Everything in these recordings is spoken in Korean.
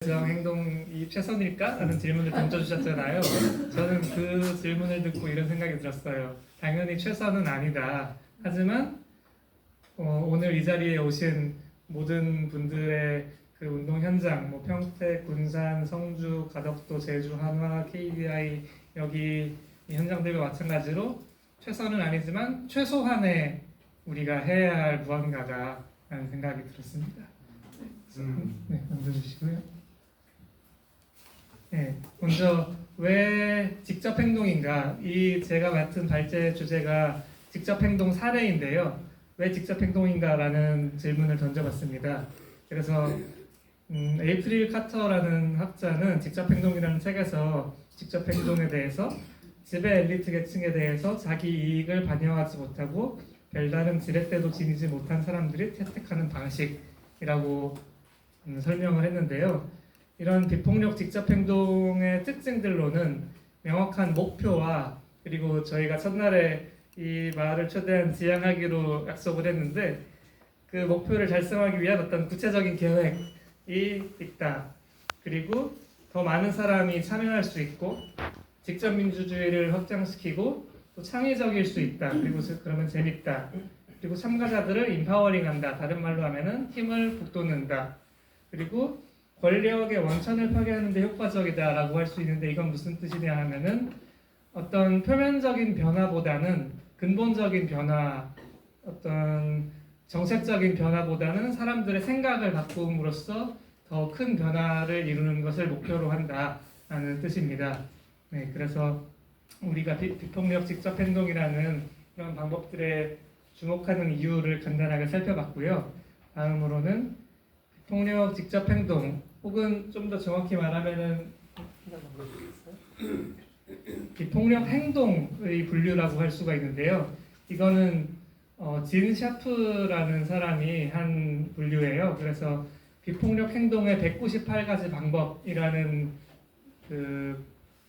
행동이 최선일까? 라는 질문을 던져주셨잖아요. 저는 그 질문을 듣고 이런 생각이 들었어요. 당연히 최선은 아니다. 하지만 오늘 이 자리에 오신 모든 분들의 그 운동 현장, 뭐 평택, 군산, 성주, 가덕도, 제주, 한화, KDI 여기 이 현장들과 마찬가지로 최선은 아니지만 최소한의 우리가 해야 할 무언가다라는 생각이 들었습니다. 네, 넘겨주시고요. 네, 먼저 왜 직접 행동인가? 이 제가 맡은 발제 주제가 직접 행동 사례인데요. 왜 직접 행동인가라는 질문을 던져봤습니다. 그래서 에이프릴 카터라는 학자는 직접 행동이라는 책에서 직접 행동에 대해서 지배 엘리트 계층에 대해서 자기 이익을 반영하지 못하고 별다른 지렛대도 지니지 못한 사람들이 채택하는 방식이라고 설명을 했는데요. 이런 비폭력 직접 행동의 특징들로는 명확한 목표와 그리고 저희가 첫날에 이 마을을 최대한 지향하기로 약속을 했는데 그 목표를 달성하기 위한 어떤 구체적인 계획이 있다. 그리고 더 많은 사람이 참여할 수 있고 직접 민주주의를 확장시키고 또 창의적일 수 있다. 그리고 그러면 재밌다. 그리고 참가자들을 인파워링한다. 다른 말로 하면은 힘을 북돋는다. 그리고 권력의 원천을 파괴하는 데 효과적이다라고 할 수 있는데 이건 무슨 뜻이냐 하면은 어떤 표면적인 변화보다는 근본적인 변화, 어떤 정책적인 변화보다는 사람들의 생각을 바꿈으로써 더 큰 변화를 이루는 것을 목표로 한다라는 뜻입니다. 네, 그래서 우리가 비폭력 직접 행동이라는 이런 방법들에 주목하는 이유를 간단하게 살펴봤고요. 다음으로는 비폭력 직접 행동 혹은 좀 더 정확히 말하면은 비폭력 행동의 분류라고 할 수가 있는데요. 이거는 진 샤프라는 사람이 한 분류예요. 그래서 비폭력 행동의 198가지 방법이라는 그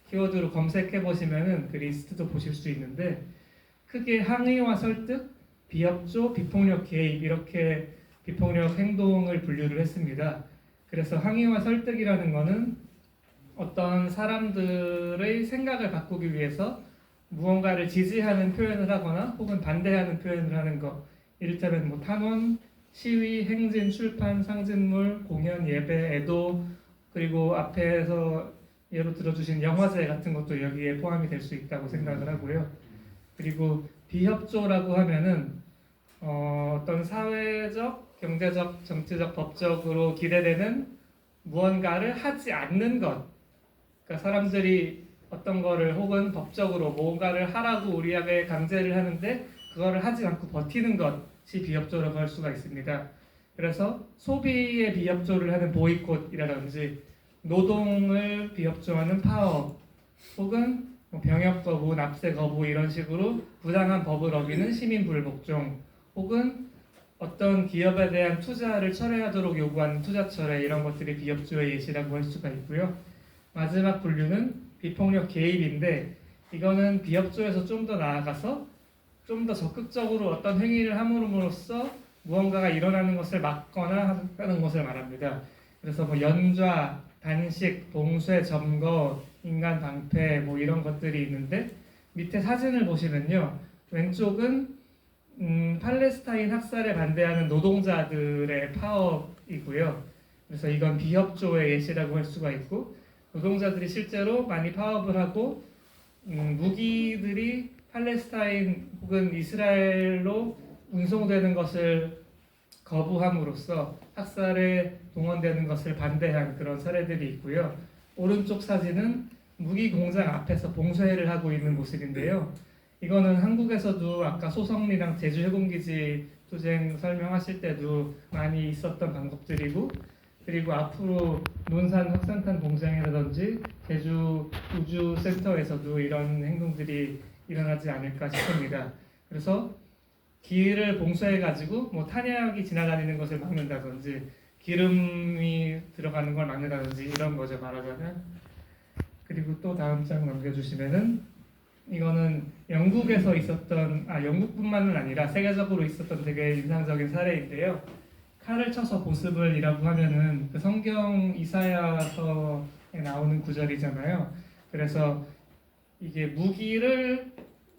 키워드로 검색해 보시면은 그 리스트도 보실 수 있는데 크게 항의와 설득, 비협조, 비폭력 개입 이렇게 비폭력 행동을 분류를 했습니다. 그래서 항의와 설득이라는 것은 어떤 사람들의 생각을 바꾸기 위해서 무언가를 지지하는 표현을 하거나 혹은 반대하는 표현을 하는 것. 이를테면 뭐 탄원, 시위, 행진, 출판, 상징물, 공연, 예배, 애도 그리고 앞에서 예로 들어주신 영화제 같은 것도 여기에 포함이 될 수 있다고 생각을 하고요. 그리고 비협조라고 하면은 어떤 사회적, 경제적, 정치적, 법적으로 기대되는 무언가를 하지 않는 것. 그러니까 사람들이 어떤 거를 혹은 법적으로 뭔가를 하라고 우리에게 강제를 하는데 그거를 하지 않고 버티는 것이 비협조라고 할 수가 있습니다. 그래서 소비에 비협조를 하는 보이콧이라든지 노동을 비협조하는 파업 혹은 병역 거부, 납세 거부 이런 식으로 부당한 법을 어기는 시민 불복종 혹은 어떤 기업에 대한 투자를 철회하도록 요구하는 투자 철회 이런 것들이 비협조의 예시라고 할 수가 있고요. 마지막 분류는 비폭력 개입인데 이거는 비협조에서 좀 더 나아가서 좀 더 적극적으로 어떤 행위를 함으로써 무언가가 일어나는 것을 막거나 하는 것을 말합니다. 그래서 뭐 연좌, 단식, 봉쇄, 점거, 인간 방패 뭐 이런 것들이 있는데 밑에 사진을 보시면요. 왼쪽은 팔레스타인 학살에 반대하는 노동자들의 파업이고요. 그래서 이건 비협조의 예시라고 할 수가 있고 노동자들이 실제로 많이 파업을 하고 무기들이 팔레스타인 혹은 이스라엘로 운송되는 것을 거부함으로써 학살에 동원되는 것을 반대한 그런 사례들이 있고요. 오른쪽 사진은 무기 공장 앞에서 봉쇄를 하고 있는 모습인데요. 이거는 한국에서도 아까 소성리랑 제주 해군기지 투쟁 설명하실 때도 많이 있었던 방법들이고 그리고 앞으로 논산 확산탄 공장이라든지 제주 우주센터에서도 이런 행동들이 일어나지 않을까 싶습니다. 그래서 길을 봉쇄해가지고 뭐 탄약이 지나다니는 것을 막는다든지 기름이 들어가는 걸 막는다든지 이런 거죠 말하자면. 그리고 또 다음 장 넘겨주시면은 이거는 영국에서 있었던 영국뿐만은 아니라 세계적으로 있었던 되게 인상적인 사례인데요. 칼을 쳐서 보습을이라고 하면은 그 성경 이사야서에 나오는 구절이잖아요. 그래서 이게 무기를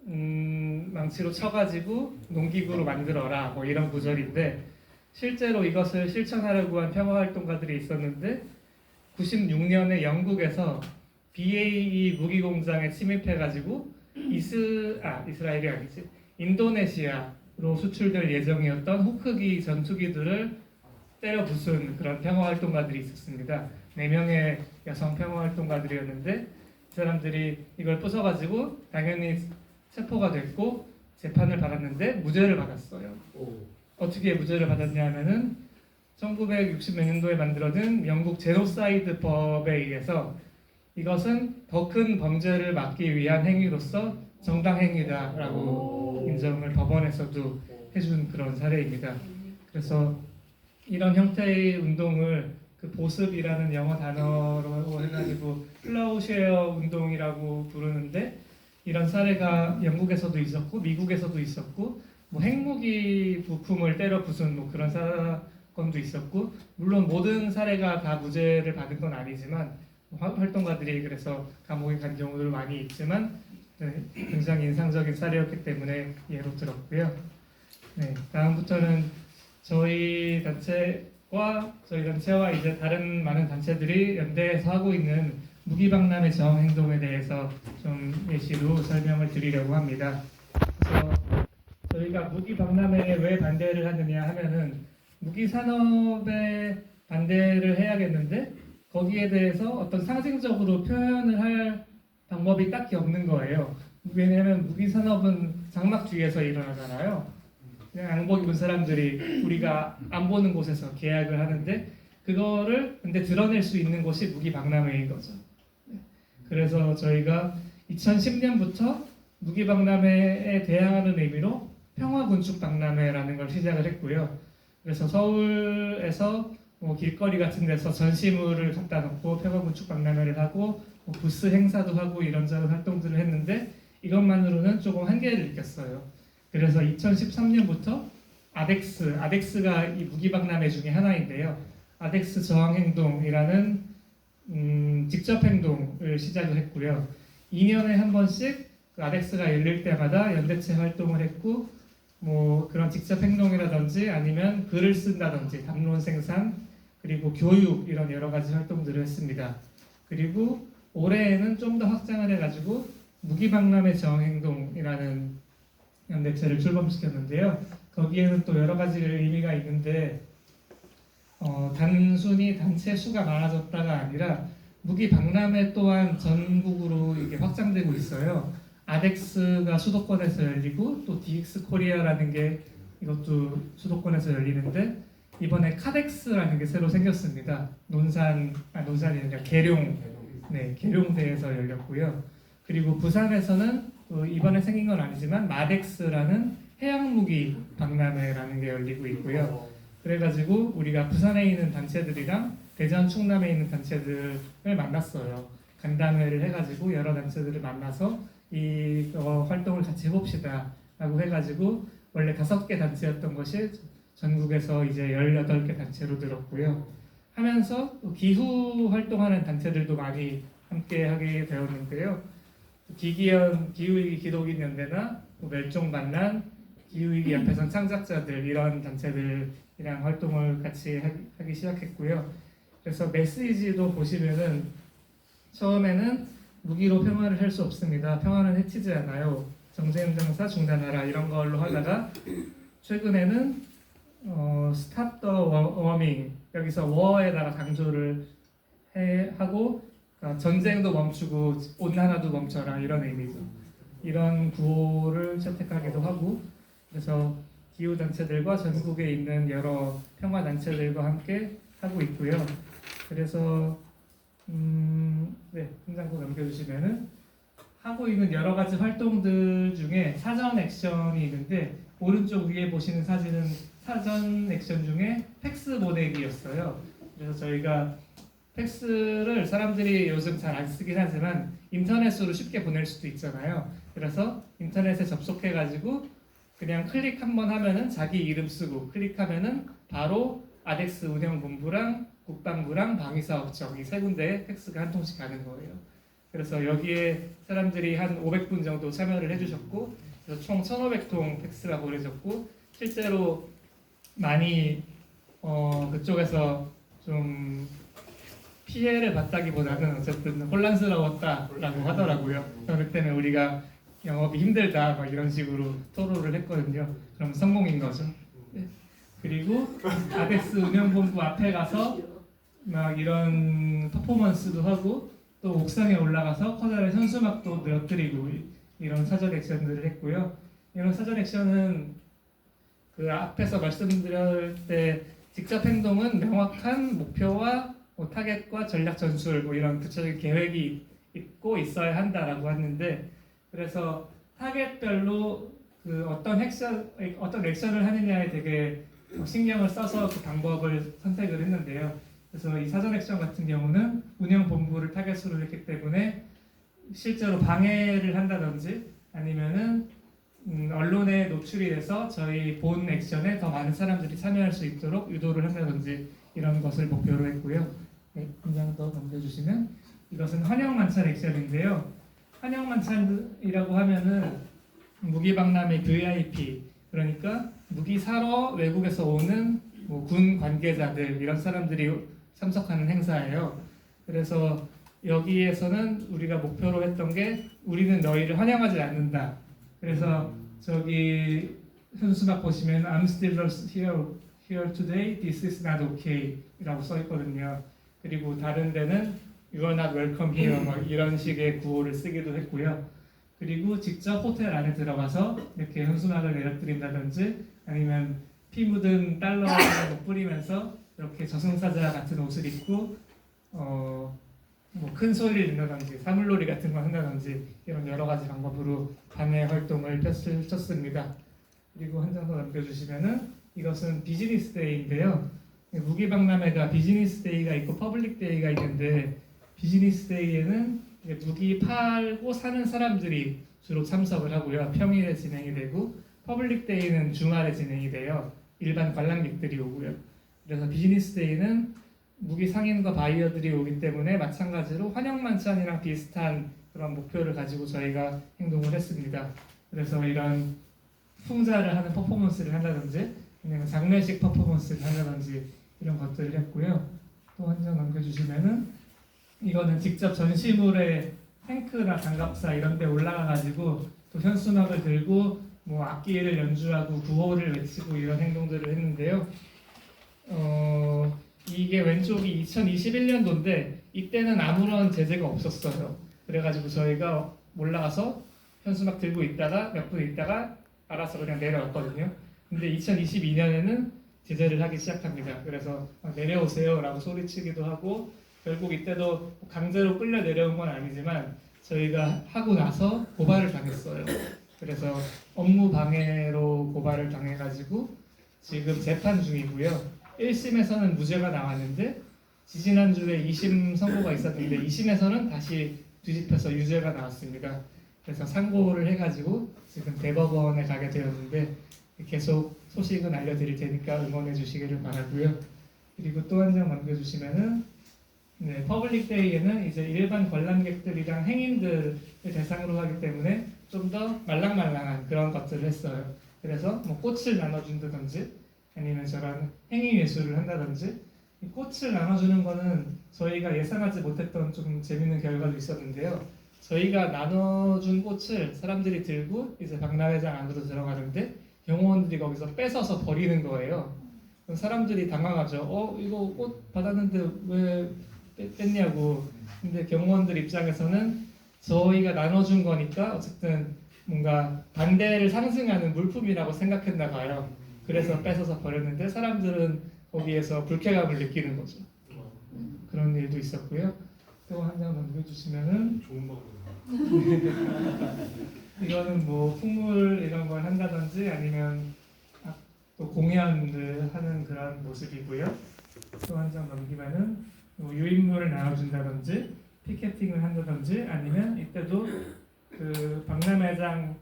망치로 쳐가지고 농기구로 만들어라 뭐 이런 구절인데 실제로 이것을 실천하려고 한 평화활동가들이 있었는데 96년에 영국에서 BAE 무기공장에 침입해가지고 이스라엘이 아니지 인도네시아로 수출될 예정이었던 호크기 전투기들을 때려 부순 그런 평화활동가들이 있었습니다. 4명의 여성 평화활동가들이었는데 이 사람들이 이걸 부숴가지고 당연히 체포가 됐고 재판을 받았는데 무죄를 받았어요. 어떻게 무죄를 받았냐 하면은 1960 몇 년도에 만들어진 영국 제노사이드 법에 의해서 이것은 더 큰 범죄를 막기 위한 행위로서 정당 행위다라고 인정을 법원에서도 해준 그런 사례입니다. 그래서 이런 형태의 운동을 그 보습이라는 영어 단어로 해가지고 플라우쉐어 운동이라고 부르는데 이런 사례가 영국에서도 있었고 미국에서도 있었고 뭐 핵무기 부품을 때려 부순 뭐 그런 사건도 있었고 물론 모든 사례가 다 무죄를 받은 건 아니지만 활동가들이 그래서 감옥에 간 경우도 많이 있지만 네, 굉장히 인상적인 사례였기 때문에 예로 들었고요. 네, 다음부터는 저희 단체와 이제 다른 많은 단체들이 연대해서 하고 있는 무기박람회 저항 행동에 대해서 좀 예시로 설명을 드리려고 합니다. 그래서 저희가 무기박람회에 왜 반대를 하느냐 하면은 무기 산업에 반대를 해야겠는데 거기에 대해서 어떤 상징적으로 표현을 할 방법이 딱히 없는 거예요. 왜냐하면 무기 산업은 장막 뒤에서 일어나잖아요. 그냥 양복 입은 사람들이 우리가 안 보는 곳에서 계약을 하는데 그거를 근데 드러낼 수 있는 곳이 무기박람회인 거죠. 그래서 저희가 2010년부터 무기박람회에 대항하는 의미로 평화군축박람회라는 걸 시작을 했고요. 그래서 서울에서 뭐 길거리 같은 데서 전시물을 갖다 놓고 평화군축박람회를 하고 뭐 부스 행사도 하고 이런저런 활동들을 했는데 이것만으로는 조금 한계를 느꼈어요. 그래서 2013년부터 아덱스가 이 무기박람회 중에 하나인데요. 아덱스 저항행동이라는 직접 행동을 시작을 했고요. 2년에 한 번씩 그 아덱스가 열릴 때마다 연대체 활동을 했고 뭐 그런 직접 행동이라든지 아니면 글을 쓴다든지 담론 생산 그리고 교육 이런 여러 가지 활동들을 했습니다. 그리고 올해에는 좀 더 확장을 해가지고 무기박람회 저항행동이라는 연대체를 출범시켰는데요. 거기에는 또 여러 가지 의미가 있는데 단순히 단체 수가 많아졌다가 아니라 무기박람회 또한 전국으로 이게 확장되고 있어요. 아덱스가 수도권에서 열리고 또 DX 코리아라는 게 이것도 수도권에서 열리는데 이번에 카덱스라는 게 새로 생겼습니다. 논산이 아니라 계룡대에서 열렸고요. 그리고 부산에서는 이번에 생긴 건 아니지만 마덱스라는 해양무기 박람회라는 게 열리고 있고요. 그래가지고 우리가 부산에 있는 단체들이랑 대전, 충남에 있는 단체들을 만났어요. 간담회를 해가지고 여러 단체들을 만나서 이 활동을 같이 해봅시다 라고 해가지고 원래 5개 단체였던 것이 전국에서 이제 18개 단체로 늘었고요. 하면서 기후 활동하는 단체들도 많이 함께 하게 되었는데요. 기기현 기후위기 기독인 연대나 멸종반란 기후위기 옆에선 창작자들 이런 단체들이랑 활동을 같이 하기 시작했고요. 그래서 메시지도 보시면은 처음에는 무기로 평화를 할 수 없습니다. 평화는 해치지 않아요. 정전 장사 중단하라 이런 걸로 하다가 최근에는 스탑 더 워밍 여기서 워에다가 강조를 하고 그러니까 전쟁도 멈추고 온난화도 멈춰라 이런 의미죠. 이런 구호를 채택하기도 하고 그래서 기후 단체들과 전국에 있는 여러 평화 단체들과 함께 하고 있고요. 그래서 현장도 넘겨주시면은 하고 있는 여러 가지 활동들 중에 사전 액션이 있는데 오른쪽 위에 보시는 사진은 사전 액션 중에 팩스 보내기였어요. 그래서 저희가 팩스를 사람들이 요즘 잘 안 쓰긴 하지만 인터넷으로 쉽게 보낼 수도 있잖아요. 그래서 인터넷에 접속해가지고 그냥 클릭 한번 하면은 자기 이름 쓰고 클릭하면은 바로 아덱스 운영본부랑 국방부랑 방위사업청 이 세 군데에 팩스가 한 통씩 가는 거예요. 그래서 여기에 사람들이 한 500분 정도 참여를 해주셨고, 그래서 총 1,500통 팩스가 보내졌고, 실제로 많이 그쪽에서 좀 피해를 봤다기보다는 어쨌든 혼란스러웠다라고 하더라고요. 그렇기 때문에 우리가 영업이 힘들다 막 이런 식으로 토로를 했거든요. 그럼 성공인 거죠. 네. 그리고 아덱스 운영본부 앞에 가서 막 이런 퍼포먼스도 하고 또 옥상에 올라가서 커다란 현수막도 늘어뜨리고 이런 사전 액션들을 했고요. 이런 사전 액션은 그 앞에서 말씀드릴 때 직접 행동은 명확한 목표와 뭐 타겟과 전략 전술 뭐 이런 구체적인 계획이 있고 있어야 한다라고 했는데, 그래서 타겟별로 그 어떤 액션을 하느냐에 되게 신경을 써서 그 방법을 선택을 했는데요. 그래서 이 사전 액션 같은 경우는 운영 본부를 타겟으로 했기 때문에 실제로 방해를 한다든지 아니면은 언론에 노출이 돼서 저희 본 액션에 더 많은 사람들이 참여할 수 있도록 유도를 한다든지 이런 것을 목표로 했고요. 네, 한 장 더 넘겨주시면 이것은 환영만찬 액션인데요. 환영만찬이라고 하면은 무기박람회 VIP, 그러니까 무기 사러 외국에서 오는 뭐군 관계자들 이런 사람들이 참석하는 행사예요. 그래서 여기에서는 우리가 목표로 했던 게 우리는 너희를 환영하지 않는다. 그래서 저기 현수막 보시면 I'm still here today. This is not okay 이라고 써 있거든요. 그리고 다른 데는 You are not welcome here 막 이런 식의 구호를 쓰기도 했고요. 그리고 직접 호텔 안에 들어가서 이렇게 현수막을 내려드린다든지 아니면 피 묻은 달러를 뿌리면서 이렇게 저승사자 같은 옷을 입고 뭐 큰 소리를 낸다든지 사물놀이 같은 걸 한다든지 이런 여러 가지 방법으로 방해 활동을 펼쳤습니다. 그리고 한 장 더 남겨주시면은 이것은 비즈니스 데이인데요. 무기박람회가 비즈니스 데이가 있고 퍼블릭 데이가 있는데 비즈니스 데이에는 무기 팔고 사는 사람들이 주로 참석을 하고요. 평일에 진행이 되고 퍼블릭 데이는 주말에 진행이 돼요. 일반 관람객들이 오고요. 그래서 비즈니스 데이는 무기 상인과 바이어들이 오기 때문에 마찬가지로 환영만찬이랑 비슷한 그런 목표를 가지고 저희가 행동을 했습니다. 그래서 이런 풍자를 하는 퍼포먼스를 한다든지 아니면 장례식 퍼포먼스를 한다든지 이런 것들을 했고요. 또 한 장 넘겨주시면은 이거는 직접 전시물에 탱크나 장갑차 이런 데 올라가가지고 또 현수막을 들고 뭐 악기를 연주하고 구호를 외치고 이런 행동들을 했는데요. 이게 왼쪽이 2021년도인데 이때는 아무런 제재가 없었어요. 그래가지고 저희가 올라가서 현수막 들고 있다가 몇 분 있다가 알아서 그냥 내려왔거든요. 근데 2022년에는 제재를 하기 시작합니다. 그래서 내려오세요 라고 소리치기도 하고 결국 이때도 강제로 끌려 내려온 건 아니지만 저희가 하고 나서 고발을 당했어요. 그래서 업무 방해로 고발을 당해가지고 지금 재판 중이고요. 1심에서는 무죄가 나왔는데 지지난주에 2심 선고가 있었는데 2심에서는 다시 뒤집혀서 유죄가 나왔습니다. 그래서 상고를 해가지고 지금 대법원에 가게 되었는데 계속 소식은 알려드릴 테니까 응원해 주시기를 바라고요. 그리고 또 한 장 넘겨주시면은 네, 퍼블릭 데이에는 이제 일반 관람객들이랑 행인들을 대상으로 하기 때문에 좀 더 말랑말랑한 그런 것들을 했어요. 그래서 뭐 꽃을 나눠준다든지 아니면 저런 행위 예술을 한다든지 이 꽃을 나눠주는 거는 저희가 예상하지 못했던 좀 재밌는 결과도 있었는데요. 저희가 나눠준 꽃을 사람들이 들고 이제 박람회장 안으로 들어가는데 경호원들이 거기서 뺏어서 버리는 거예요. 그럼 사람들이 당황하죠. 이거 꽃 받았는데 왜 뺐냐고. 근데 경호원들 입장에서는 저희가 나눠준 거니까 어쨌든 뭔가 반대를 상징하는 물품이라고 생각했나 봐요. 그래서 뺏어서 버렸는데 사람들은 거기에서 불쾌감을 느끼는 거죠. 그런 일도 있었고요. 또 한 장 넘겨주시면은 좋은 방법. 이거는 뭐 풍물 이런 걸 한다든지 아니면 또 공연을 하는 그런 모습이고요. 또 한 장 넘기면은 뭐 유인물을 나눠준다든지 피켓팅을 한다든지 아니면 이때도 그 박람회장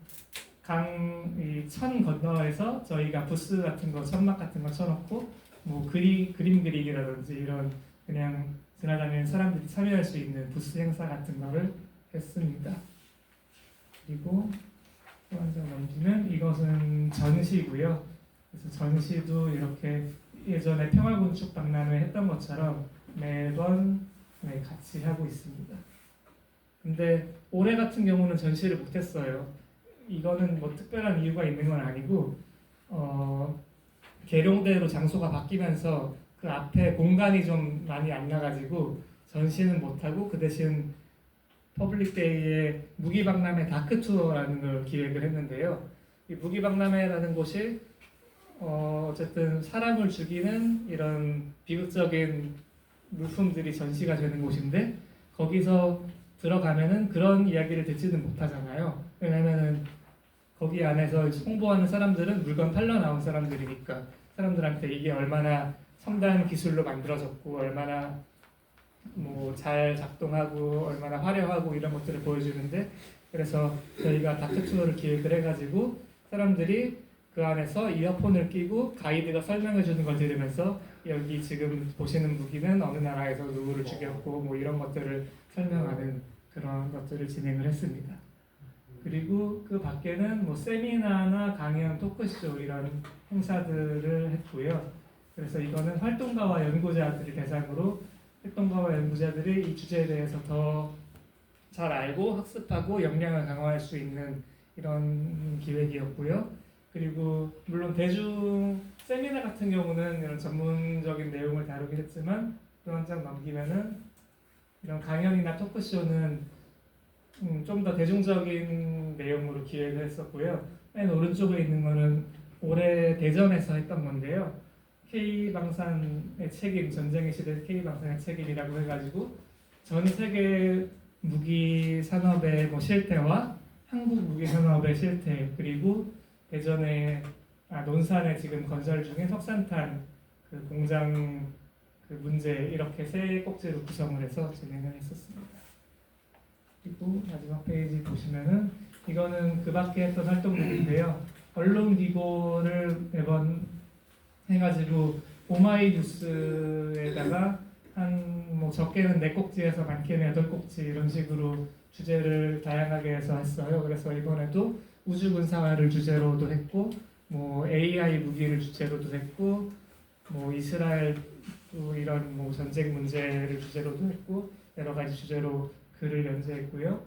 강 천 건너에서 저희가 부스 같은 거 천막 같은 거 쳐놓고 뭐 그림 그리기라든지 이런 그냥 지나다니는 사람들이 참여할 수 있는 부스 행사 같은 거를 했습니다. 그리고 또 한 장 넘기면 이것은 전시고요. 그래서 전시도 이렇게 예전에 평화건축 박람회 했던 것처럼 매번 같이 하고 있습니다. 근데 올해 같은 경우는 전시를 못했어요. 이거는 뭐 특별한 이유가 있는 건 아니고 계룡대로 장소가 바뀌면서 그 앞에 공간이 좀 많이 안 나가지고 전시는 못하고 그 대신 퍼블릭데이에 무기박람회 다크투어라는 걸 기획을 했는데요. 이 무기박람회라는 곳이 어쨌든 사람을 죽이는 이런 비극적인 물품들이 전시가 되는 곳인데 거기서 들어가면은 그런 이야기를 듣지는 못하잖아요. 왜냐면은 거기 안에서 홍보하는 사람들은 물건 팔러 나온 사람들이니까 사람들한테 이게 얼마나 첨단 기술로 만들어졌고 얼마나 뭐 잘 작동하고 얼마나 화려하고 이런 것들을 보여주는데 그래서 저희가 다크 투어를 기획을 해가지고 사람들이 그 안에서 이어폰을 끼고 가이드가 설명해 주는 걸 들으면서 여기 지금 보시는 무기는 어느 나라에서 누구를 죽였고 뭐 이런 것들을 설명하는 그런 것들을 진행을 했습니다. 그리고 그 밖에는 뭐 세미나나 강연, 토크쇼 이런 행사들을 했고요. 그래서 이거는 활동가와 연구자들이 대상으로 활동가와 연구자들이 이 주제에 대해서 더 잘 알고 학습하고 역량을 강화할 수 있는 이런 기획이었고요. 그리고 물론 대중 세미나 같은 경우는 이런 전문적인 내용을 다루긴 했지만 또 한 장 넘기면은 이런 강연이나 토크쇼는 좀 더 대중적인 내용으로 기획을 했었고요. 맨 오른쪽에 있는 거는 올해 대전에서 했던 건데요. K방산의 책임, 전쟁의 시대 K방산의 책임이라고 해가지고 전 세계 무기 산업의 뭐 실태와 한국 무기 산업의 실태 그리고 대전의 논산에 지금 건설 중인 석산탄 그 공장 그 문제 이렇게 세 꼭지로 구성을 해서 진행을 했었습니다. 그리고 마지막 페이지 보시면은 이거는 그 밖에 했던 활동들인데요. 언론 기고를 매번 해가지고 오마이뉴스에다가 한 뭐 적게는 4꼭지에서 많게는 8꼭지 이런 식으로 주제를 다양하게 해서 했어요. 그래서 이번에도 우주 군사화를 주제로도 했고 뭐 AI 무기를 주제로도 했고 뭐 이스라엘 또 이런 뭐 전쟁 문제를 주제로도 했고 여러 가지 주제로 글을 연재했고요.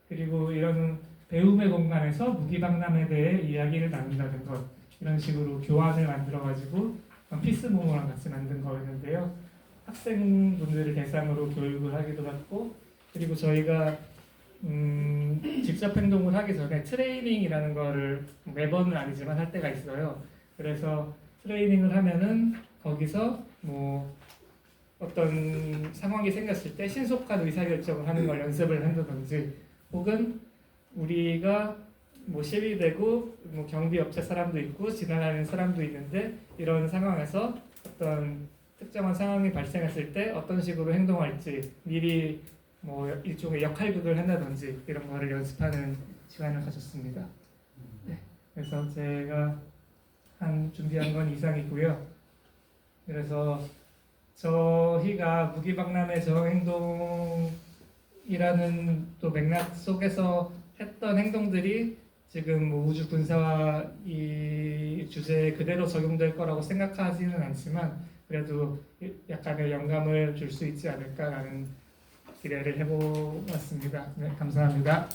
그리고 이런 배움의 공간에서 무기박람에 대해 이야기를 나눈다는 것 이런 식으로 교환을 만들어가지고 피스모모랑 같이 만든 거였는데요. 학생분들을 대상으로 교육을 하기도 했고 그리고 저희가 직접 행동을 하기 전에 트레이닝이라는 거를 매번은 아니지만 할 때가 있어요. 그래서 트레이닝을 하면은 거기서 뭐 어떤 상황이 생겼을 때 신속한 의사결정을 하는 걸 연습을 한다든지 혹은 우리가 뭐 시위되고 뭐 경비업체 사람도 있고 지나가는 사람도 있는데 이런 상황에서 어떤 특정한 상황이 발생했을 때 어떤 식으로 행동할지 미리 뭐 일종의 역할극을 한다든지 이런 거를 연습하는 시간을 가졌습니다. 네. 그래서 제가 준비한 건 이상이고요. 그래서 저희가 무기박람회 저항행동이라는 또 맥락 속에서 했던 행동들이 지금 뭐 우주 군사화 이 주제에 그대로 적용될 거라고 생각하지는 않지만 그래도 약간의 영감을 줄 수 있지 않을까라는 기대를 해보았습니다. 네, 감사합니다.